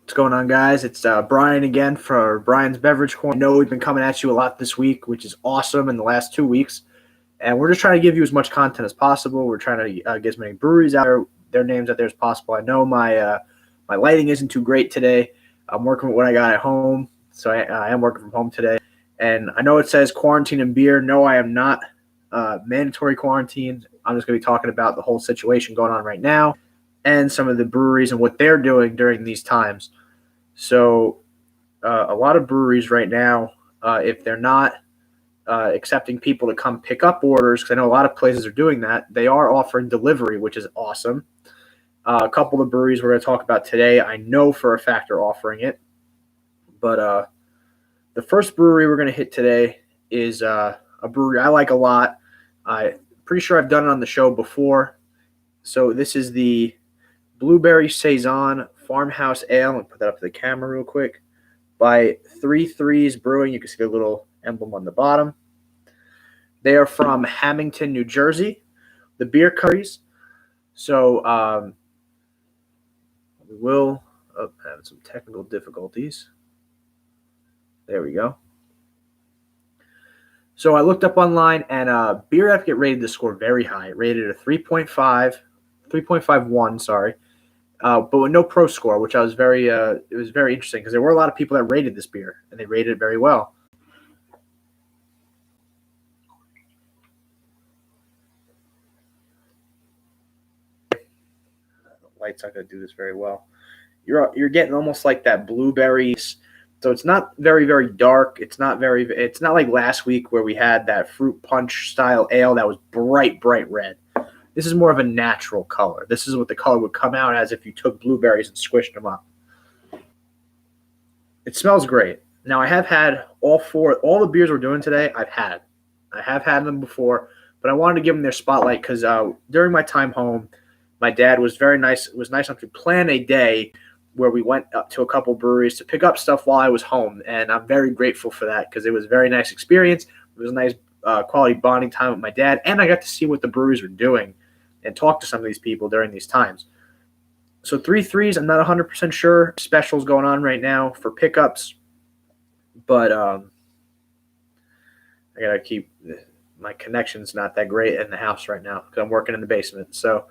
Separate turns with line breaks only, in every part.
What's going on, guys? It's Brian again for Brian's Beverage Corner. I know we've been coming at you a lot this week, which is awesome in the last 2 weeks. And we're just trying to give you as much content as possible. We're trying to get as many breweries out there, their names out there as possible. I know my lighting isn't too great today. I'm working with what I got at home, so I am working from home today. And I know it says quarantine and beer. No, I am not mandatory quarantine. I'm just going to be talking about the whole situation going on right now and some of the breweries and what they're doing during these times. So a lot of breweries right now, if they're not accepting people to come pick up orders, because I know a lot of places are doing that, they are offering delivery, which is awesome. A couple of breweries we're going to talk about today, I know for a fact are offering it. But the first brewery we're going to hit today is a brewery I like a lot. I'm pretty sure I've done it on the show before. So this is the Blueberry Saison Farmhouse Ale. I'm going to put that up to the camera real quick. By 3 Brewing. You can see the little emblem on the bottom. They are from Hamilton, New Jersey. The beer curries. So we will have some technical difficulties. There we go. So I looked up online, and Beer Advocate rated the score very high. It rated a 3.51, sorry. But with no pro score, which it was very interesting because there were a lot of people that rated this beer, and they rated it very well. The light's not going to do this very well. You're getting almost like that blueberries. So it's not very dark. It's not like last week where we had that fruit punch style ale that was bright red. This is more of a natural color. This is what the color would come out as if you took blueberries and squished them up. It smells great. Now, I have had all the beers we're doing today, I have had them before, but I wanted to give them their spotlight because during my time home, my dad was nice enough to plan a day where we went up to a couple breweries to pick up stuff while I was home, and I'm very grateful for that because it was a very nice experience. It was a nice quality bonding time with my dad, and I got to see what the breweries were doing and talk to some of these people during these times. So 3-3s, I'm not 100% sure. Specials going on right now for pickups, but I gotta keep my connection's not that great in the house right now because I'm working in the basement. So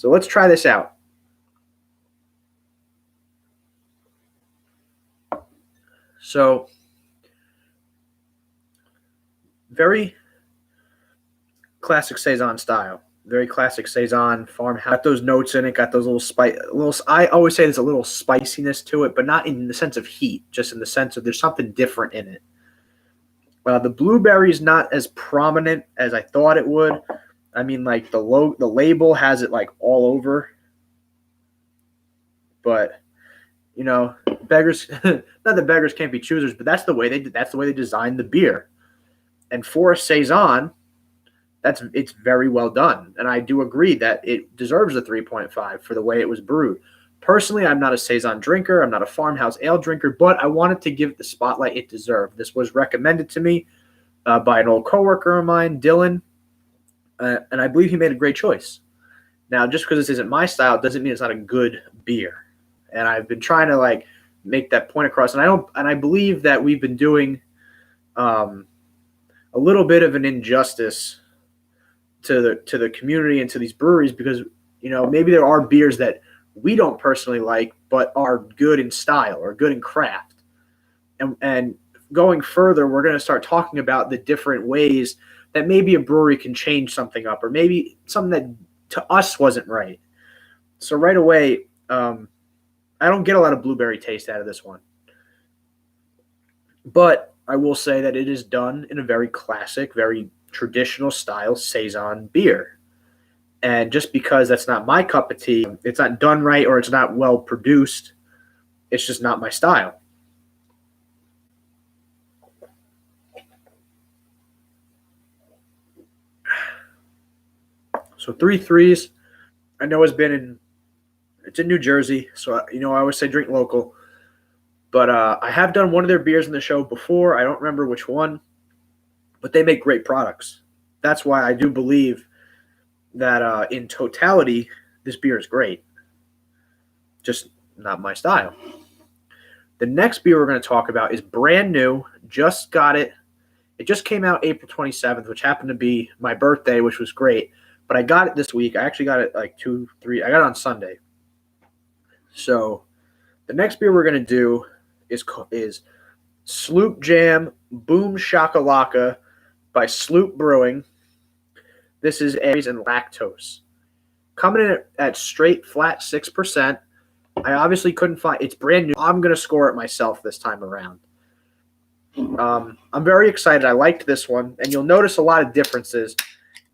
let's try this out. So very classic Saison style. Very classic Saison farmhouse. Got those notes in it. Got those little spice. I always say there's a little spiciness to it, but not in the sense of heat. Just in the sense of there's something different in it. The blueberry is not as prominent as I thought it would. I mean, like the label has it like all over. But you know, beggars. Not that beggars can't be choosers, but that's the way they designed the beer. And for a Saison, it's very well done. And I do agree that it deserves a 3.5 for the way it was brewed. Personally, I'm not a Saison drinker. I'm not a farmhouse ale drinker, but I wanted to give it the spotlight it deserved. This was recommended to me by an old coworker of mine, Dylan, and I believe he made a great choice. Now, just because this isn't my style doesn't mean it's not a good beer. And I've been trying to make that point across. And I believe that we've been doing a little bit of an injustice to the community and to these breweries because, maybe there are beers that we don't personally like, but are good in style or good in craft. And going further, we're going to start talking about the different ways that maybe a brewery can change something up or maybe something that to us wasn't right. So right away, I don't get a lot of blueberry taste out of this one. But I will say that it is done in a very classic, very traditional style Saison beer. And just because that's not my cup of tea, it's not done right or it's not well produced, it's just not my style. So 3-3s, I know it's in New Jersey, so I always say drink local. But I have done one of their beers in the show before. I don't remember which one, but they make great products. That's why I do believe that in totality, this beer is great. Just not my style. The next beer we're going to talk about is brand new. Just got it. It just came out April 27th, which happened to be my birthday, which was great. But I got it this week. I actually got it like 2, 3. I got it on Sunday. So the next beer we're going to do is Sloop Jam Boom Shakalaka by Sloop Brewing. This is berries and lactose. Coming in at straight flat 6%. I obviously couldn't find. It's brand new. I'm going to score it myself this time around. I'm very excited. I liked this one, and you'll notice a lot of differences,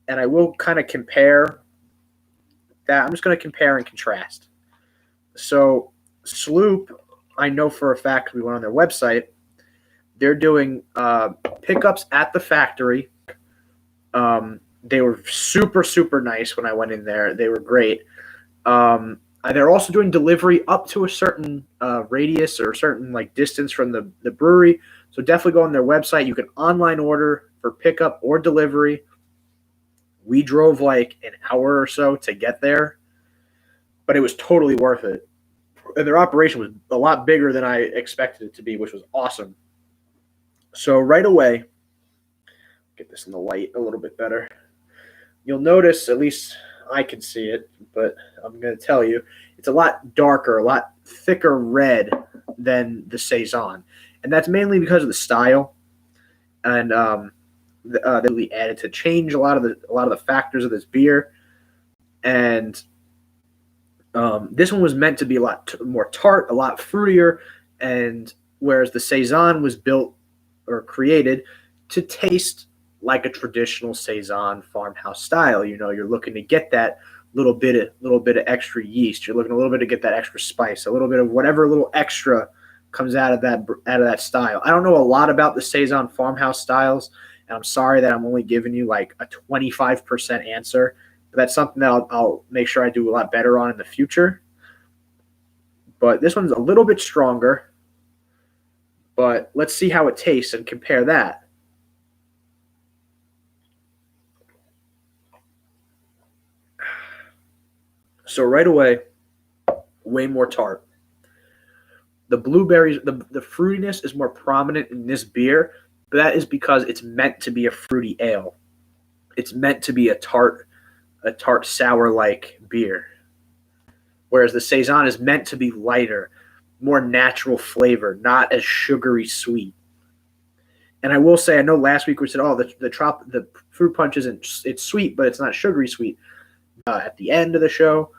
and I will kind of compare that. I'm just going to compare and contrast. So Sloop, I know for a fact, we went on their website. They're doing pickups at the factory. They were super, super nice when I went in there. They were great. They're also doing delivery up to a certain radius or a certain like distance from the brewery. So definitely go on their website. You can online order for pickup or delivery. We drove like an hour or so to get there, but it was totally worth it. And their operation was a lot bigger than I expected it to be, which was awesome. So right away, get this in the light a little bit better. You'll notice, at least I can see it, but I'm going to tell you, it's a lot darker, a lot thicker red than the Saison. And that's mainly because of the style. And they really added to change a lot of the factors of this beer. And this one was meant to be a lot more tart, a lot fruitier, and whereas the Saison was built or created to taste like a traditional Saison farmhouse style. You know, you're looking to get that little bit of extra yeast. You're looking a little bit to get that extra spice, a little bit of whatever little extra comes out of that style. I don't know a lot about the Saison farmhouse styles, and I'm sorry that I'm only giving you like a 25% answer, but that's something that I'll make sure I do a lot better on in the future. But this one's a little bit stronger, but let's see how it tastes and compare that. So right away, way more tart. The blueberries, the fruitiness is more prominent in this beer, but that is because it's meant to be a fruity ale. It's meant to be a tart sour-like beer. Whereas the Saison is meant to be lighter, more natural flavor, not as sugary sweet. And I will say, I know last week we said, oh, the fruit punch it's sweet, but it's not sugary sweet at the end of the show.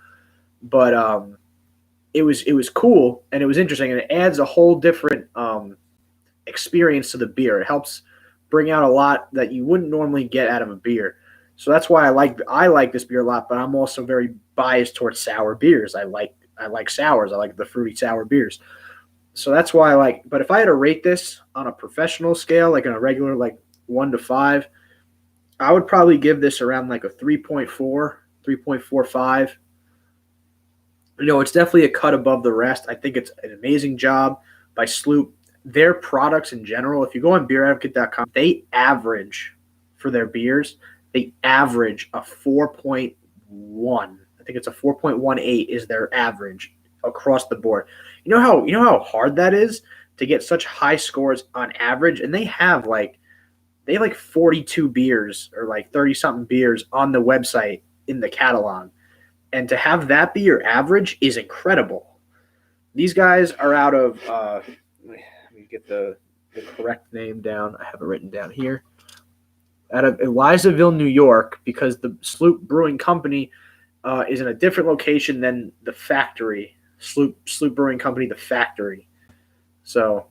But it was cool and it was interesting, and it adds a whole different experience to the beer. It helps bring out a lot that you wouldn't normally get out of a beer. So that's why I like this beer a lot. But I'm also very biased towards sour beers. I like sours. I like the fruity sour beers. So that's why I like. But if I had to rate this on a professional scale, like on a regular like 1 to 5, I would probably give this around like a 3.4, 3.45. You know, it's definitely a cut above the rest. I think it's an amazing job by Sloop. Their products in general, if you go on beeradvocate.com, they average for their beers, they average a 4.1. I think it's a 4.18 is their average across the board. You know how hard that is to get such high scores on average, and they have like 42 beers or like 30 something beers on the website in the catalog. And to have that be your average is incredible. These guys are out of, let me get the correct name down. I have it written down here. Out of Elizaville, New York, because the Sloop Brewing Company is in a different location than the factory. Sloop Brewing Company, the factory. So,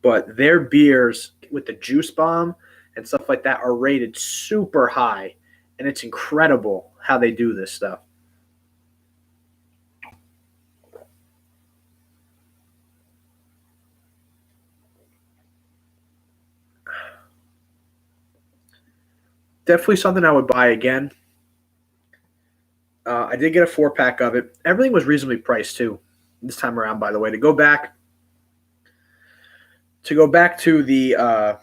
but their beers with the juice bomb and stuff like that are rated super high. And it's incredible how they do this stuff. Definitely something I would buy again. I did get a 4-pack of it. Everything was reasonably priced too this time around. By the way, to go back to the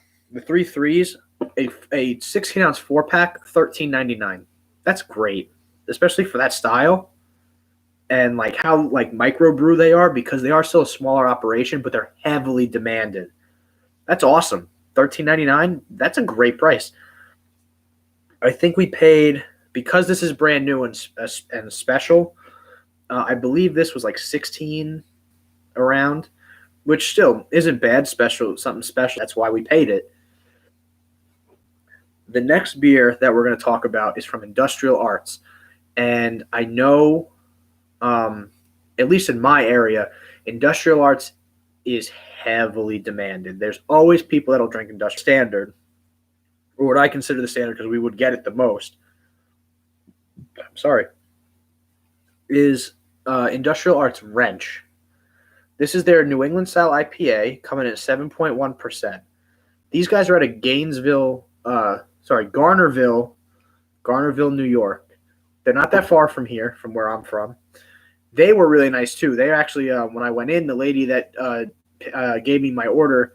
3 threes, a 16-ounce 4-pack, $13.99. That's great, especially for that style. and like how like microbrew they are, because they are still a smaller operation, but they're heavily demanded. That's awesome. $13.99. That's a great price. I think we paid, because this is brand new and special. I believe this was like 16 around, which still isn't bad. Special, something special. That's why we paid it. The next beer that we're going to talk about is from Industrial Arts, and I know, at least in my area, Industrial Arts is heavily demanded. There's always people that'll drink Industrial Standard, or what I consider the standard because we would get it the most. I'm sorry. Is Industrial Arts Wrench. This is their New England style IPA coming in at 7.1%. These guys are out of Garnerville, New York. They're not that far from here, from where I'm from. They were really nice too. They actually, when I went in, the lady that gave me my order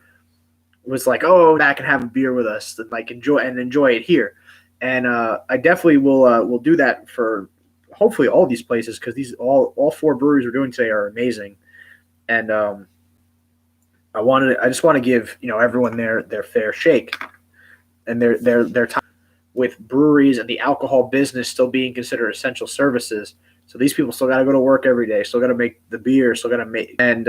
was like, "Oh, back and have a beer with us, and like enjoy it here." And I definitely will do that for hopefully all these places, because these all four breweries we're doing today are amazing. And I just want to give everyone their fair shake and their time with breweries and the alcohol business still being considered essential services. So these people still got to go to work every day, still got to make the beer, still got to make, and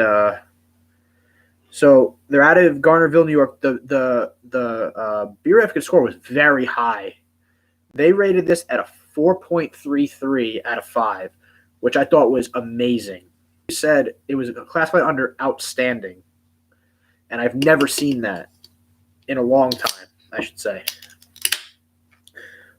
so they're out of Garnerville, New York. The beer advocate score was very high. They rated this at a 4.33 out of 5, which I thought was amazing. They said it was classified under outstanding, and I've never seen that in a long time, I should say.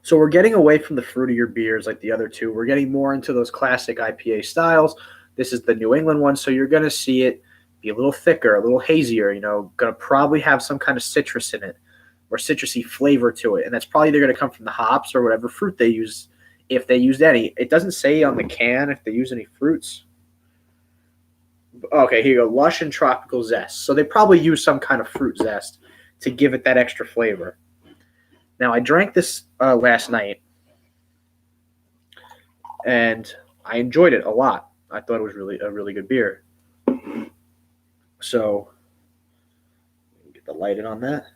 So we're getting away from the fruitier beers like the other two. We're getting more into those classic IPA styles. This is the New England one, so you're going to see it be a little thicker, a little hazier, going to probably have some kind of citrus in it or citrusy flavor to it. And that's probably either going to come from the hops or whatever fruit they use, if they used any. It doesn't say on the can if they use any fruits. Okay, here you go. Lush and tropical zest. So they probably use some kind of fruit zest to give it that extra flavor. Now, I drank this last night, and I enjoyed it a lot. I thought it was really a really good beer. So, get the light in on that.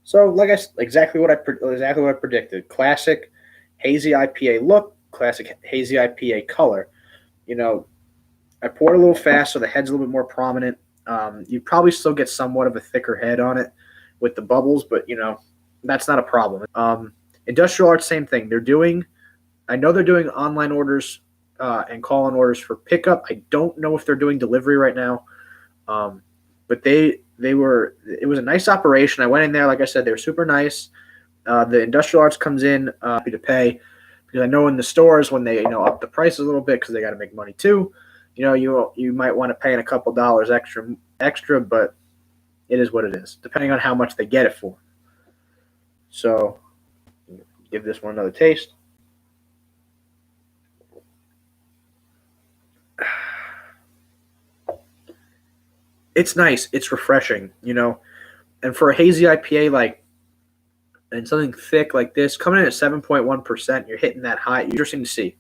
So, like I said, exactly what I predicted. Classic hazy IPA look, classic hazy IPA color. I poured a little fast, so the head's a little bit more prominent. You probably still get somewhat of a thicker head on it with the bubbles, but that's not a problem. Industrial Arts, same thing. I know they're doing online orders and call-in orders for pickup. I don't know if they're doing delivery right now, but it was a nice operation. I went in there, like I said, they were super nice. The Industrial Arts comes in happy to pay, because I know in the stores when they up the price a little bit because they got to make money too. You might want to pay in a couple dollars extra, but it is what it is, depending on how much they get it for. So, give this one another taste. It's nice. It's refreshing, And for a hazy IPA, and something thick like this, coming in at 7.1%, you're hitting that high. Interesting to see.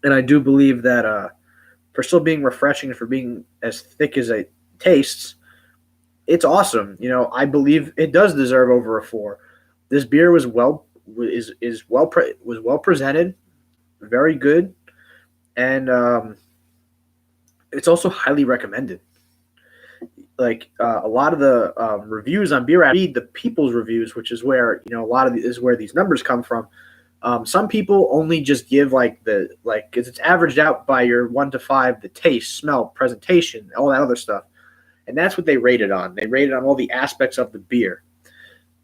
And I do believe that for still being refreshing and for being as thick as it tastes, it's awesome. I believe it does deserve over a 4. This beer was well presented, very good, and it's also highly recommended. Like a lot of the reviews on beer, I read the people's reviews, which is where a lot of is where these numbers come from. Some people only just give because it's averaged out by your 1 to 5, the taste, smell, presentation, all that other stuff, and that's what they rated on. They rated on all the aspects of the beer.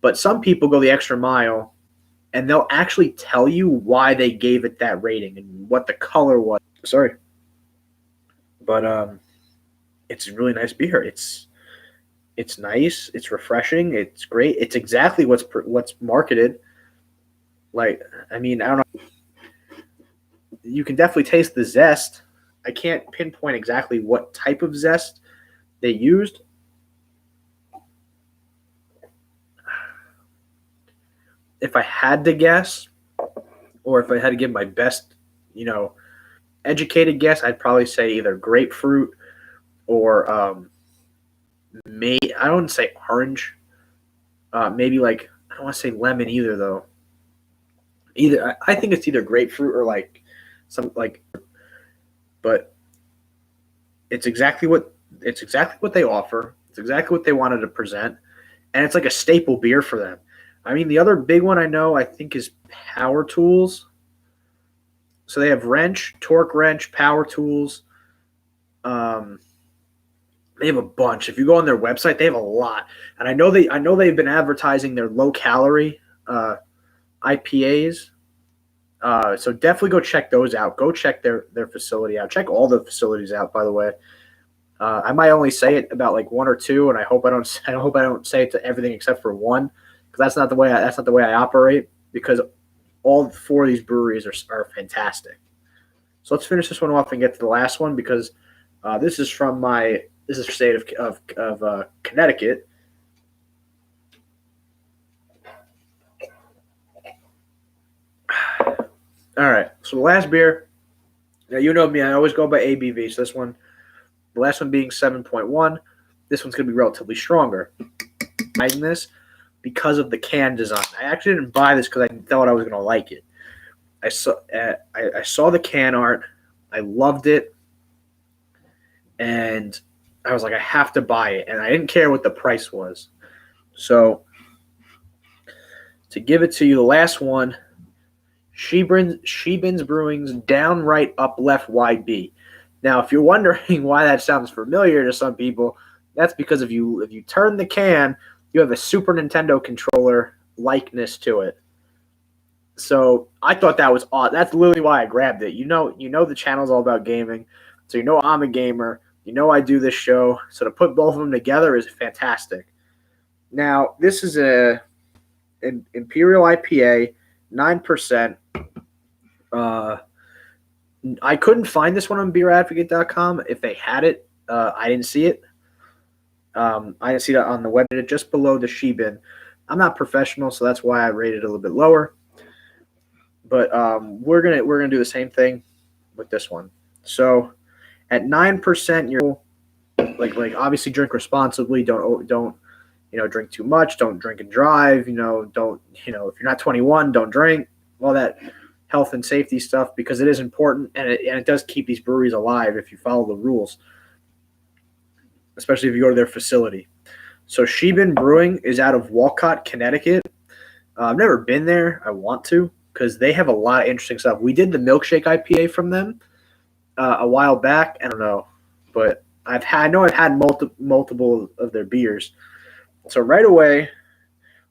But some people go the extra mile, and they'll actually tell you why they gave it that rating and what the color was. Sorry, but it's a really nice beer. It's nice. It's refreshing. It's great. It's exactly what's marketed. I don't know. You can definitely taste the zest. I can't pinpoint exactly what type of zest they used. If I had to guess, or if I had to give my best, educated guess, I'd probably say either grapefruit or I don't say orange. Maybe like I don't want to say lemon either though. I think it's either grapefruit or like some like, but it's exactly what they offer. It's exactly what they wanted to present, and it's like a staple beer for them. I mean, the other big one I know I think is Power Tools. So they have wrench, torque wrench, Power Tools. Um, they have a bunch. If you go on their website, they have a lot. And I know they've been advertising their low calorie IPAs. So definitely go check those out. Go check their facility out. Check all the facilities out. By the way, I might only say it about like one or two, and I hope I don't. I hope I don't say it to everything except for one, because that's not the way. That's not the way I operate. Because all four of these breweries are fantastic. So let's finish this one off and get to the last one because this is from the state of Connecticut. All right, so the last beer. Now you know me, I always go by ABV. So the last one being 7.1. This one's going to be relatively stronger. Buying this because of the can design. I actually didn't buy this because I thought I was going to like it. I saw the can art. I loved it. And I was like, I have to buy it. And I didn't care what the price was. So to give it to you, the last one, Shebeen Brewing's Downright Up Left YB. Now, if you're wondering why that sounds familiar to some people, that's because if you turn the can, you have a Super Nintendo controller likeness to it. So I thought that was odd. That's literally why I grabbed it. You know the channel's all about gaming, so you know I'm a gamer. You know I do this show, so to put both of them together is fantastic. Now this is an Imperial IPA, 9%. I couldn't find this one on BeerAdvocate.com. If they had it, I didn't see it. I didn't see that on the web. Just below the Shebeen. I'm not professional, so that's why I rated it a little bit lower. But we're gonna do the same thing with this one. So at 9%, you're like obviously drink responsibly. Don't drink too much. Don't drink and drive. Don't if you're not 21, don't drink. All that health and safety stuff because it is important and it does keep these breweries alive if you follow the rules, especially if you go to their facility. So Shebeen Brewing is out of Walcott, Connecticut. I've never been there. I want to because they have a lot of interesting stuff. We did the milkshake IPA from them a while back. I don't know, but I know I've had multiple of their beers. So right away,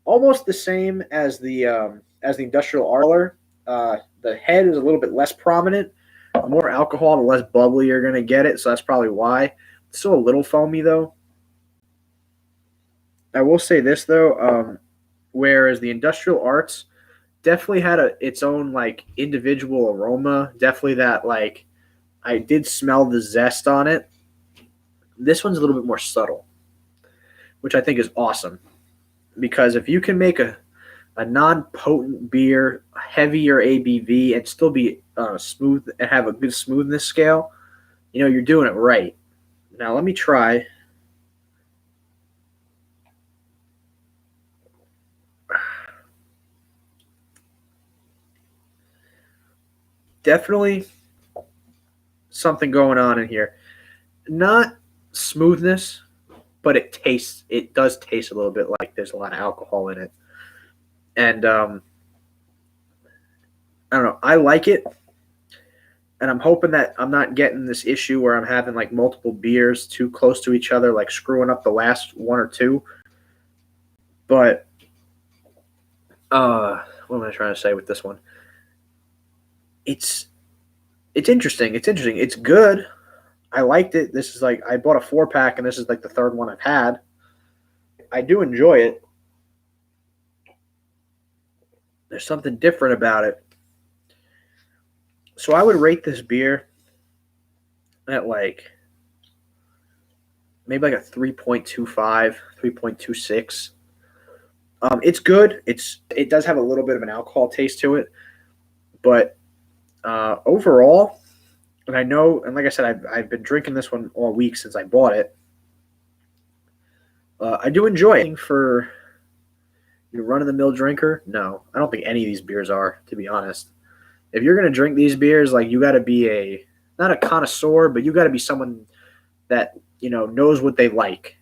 almost the same as the industrial Arler. The head is a little bit less prominent. The more alcohol, the less bubbly you're going to get it. So that's probably why. It's still a little foamy, though. I will say this, though. Whereas the industrial arts definitely had its own, like, individual aroma. Definitely that, like, I did smell the zest on it. This one's a little bit more subtle, which I think is awesome. Because if you can make a non-potent beer, heavier ABV, and still be smooth and have a good smoothness scale, you're doing it right. Now let me try. Definitely something going on in here. Not smoothness, but it does taste a little bit like there's a lot of alcohol in it. And I don't know. I like it. And I'm hoping that I'm not getting this issue where I'm having like multiple beers too close to each other, like screwing up the last one or two. But what am I trying to say with this one? It's interesting. It's interesting. It's good. I liked it. This is like I bought a 4-pack, and this is like the third one I've had. I do enjoy it. There's something different about it. So I would rate this beer at like maybe like a 3.25, 3.26. It's good. It does have a little bit of an alcohol taste to it, but overall, And I know, and like I said, I've been drinking this one all week since I bought it. I do enjoy it. For your run of the mill drinker, no, I don't think any of these beers are, to be honest. If you're gonna drink these beers, like you got to be a not a connoisseur, but you got to be someone that knows what they like.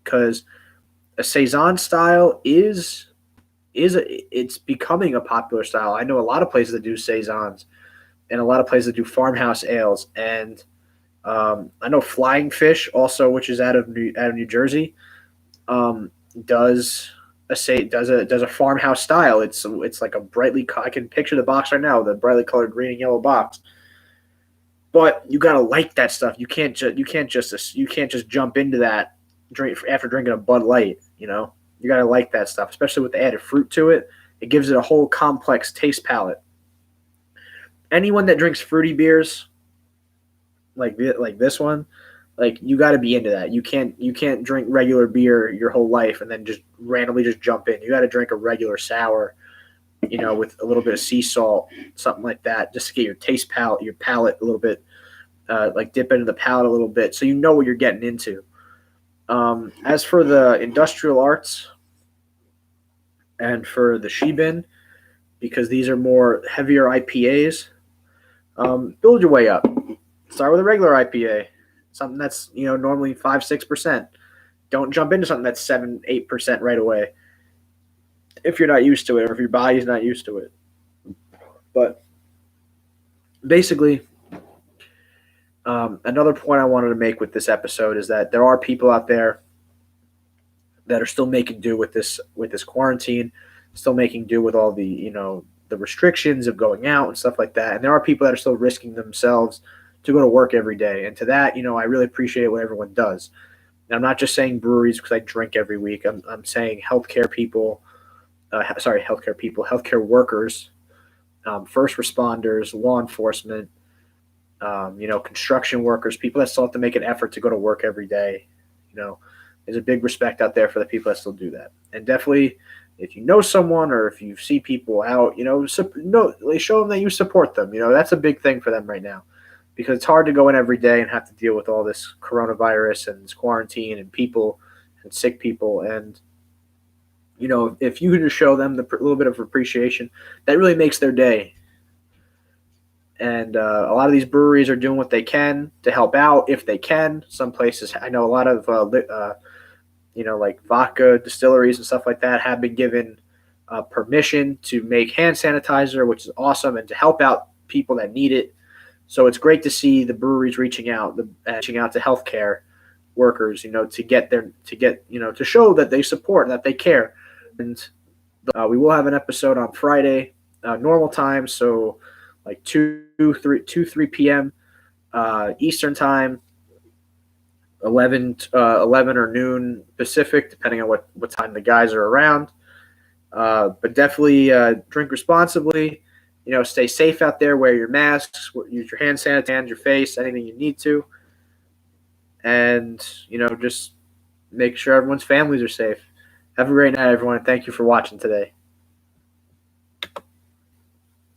Because a saison style it's becoming a popular style. I know a lot of places that do saisons, and a lot of places that do farmhouse ales, and I know Flying Fish also, which is out of New Jersey, um, does does a farmhouse style. It's like a brightly I can picture the box right now, the brightly colored green and yellow box. But you gotta like that stuff. You can't just jump into that drink after drinking a Bud Light. You gotta like that stuff, especially with the added fruit to it. It gives it a whole complex taste palette. Anyone that drinks fruity beers like this one, like you got to be into that. You can't drink regular beer your whole life and then just randomly just jump in. You got to drink a regular sour, with a little bit of sea salt, something like that, just to get your palate a little bit, like dip into the palate a little bit, so you know what you're getting into. As for the industrial arts and for the Shebeen, because these are more heavier IPAs, build your way up. Start with a regular IPA, something that's normally 5-6%. Don't jump into something that's 7-8% right away if you're not used to it or if your body's not used to it. But basically, another point I wanted to make with this episode is that there are people out there that are still making do with this quarantine, still making do with all the restrictions of going out and stuff like that. And there are people that are still risking themselves to go to work every day. And to that, I really appreciate what everyone does. And I'm not just saying breweries because I drink every week. I'm saying healthcare people, healthcare workers, first responders, law enforcement, construction workers, people that still have to make an effort to go to work every day. There's a big respect out there for the people that still do that. And definitely, if you know someone or if you see people out, show them that you support them. That's a big thing for them right now, because it's hard to go in every day and have to deal with all this coronavirus and this quarantine and people and sick people. And if you can just show them the little bit of appreciation, that really makes their day. And a lot of these breweries are doing what they can to help out if they can. Some places, I know a lot of like vodka distilleries and stuff like that have been given permission to make hand sanitizer, which is awesome, and to help out people that need it. So it's great to see the breweries reaching out to healthcare workers, to show that they support, that they care. And we will have an episode on Friday, normal time, so like 3 p.m. Eastern time, 11 or noon Pacific, depending on what time the guys are around. But definitely drink responsibly. Stay safe out there. Wear your masks. Use your hand sanitizer, your face, anything you need to. And, just make sure everyone's families are safe. Have a great night, everyone, and thank you for watching today.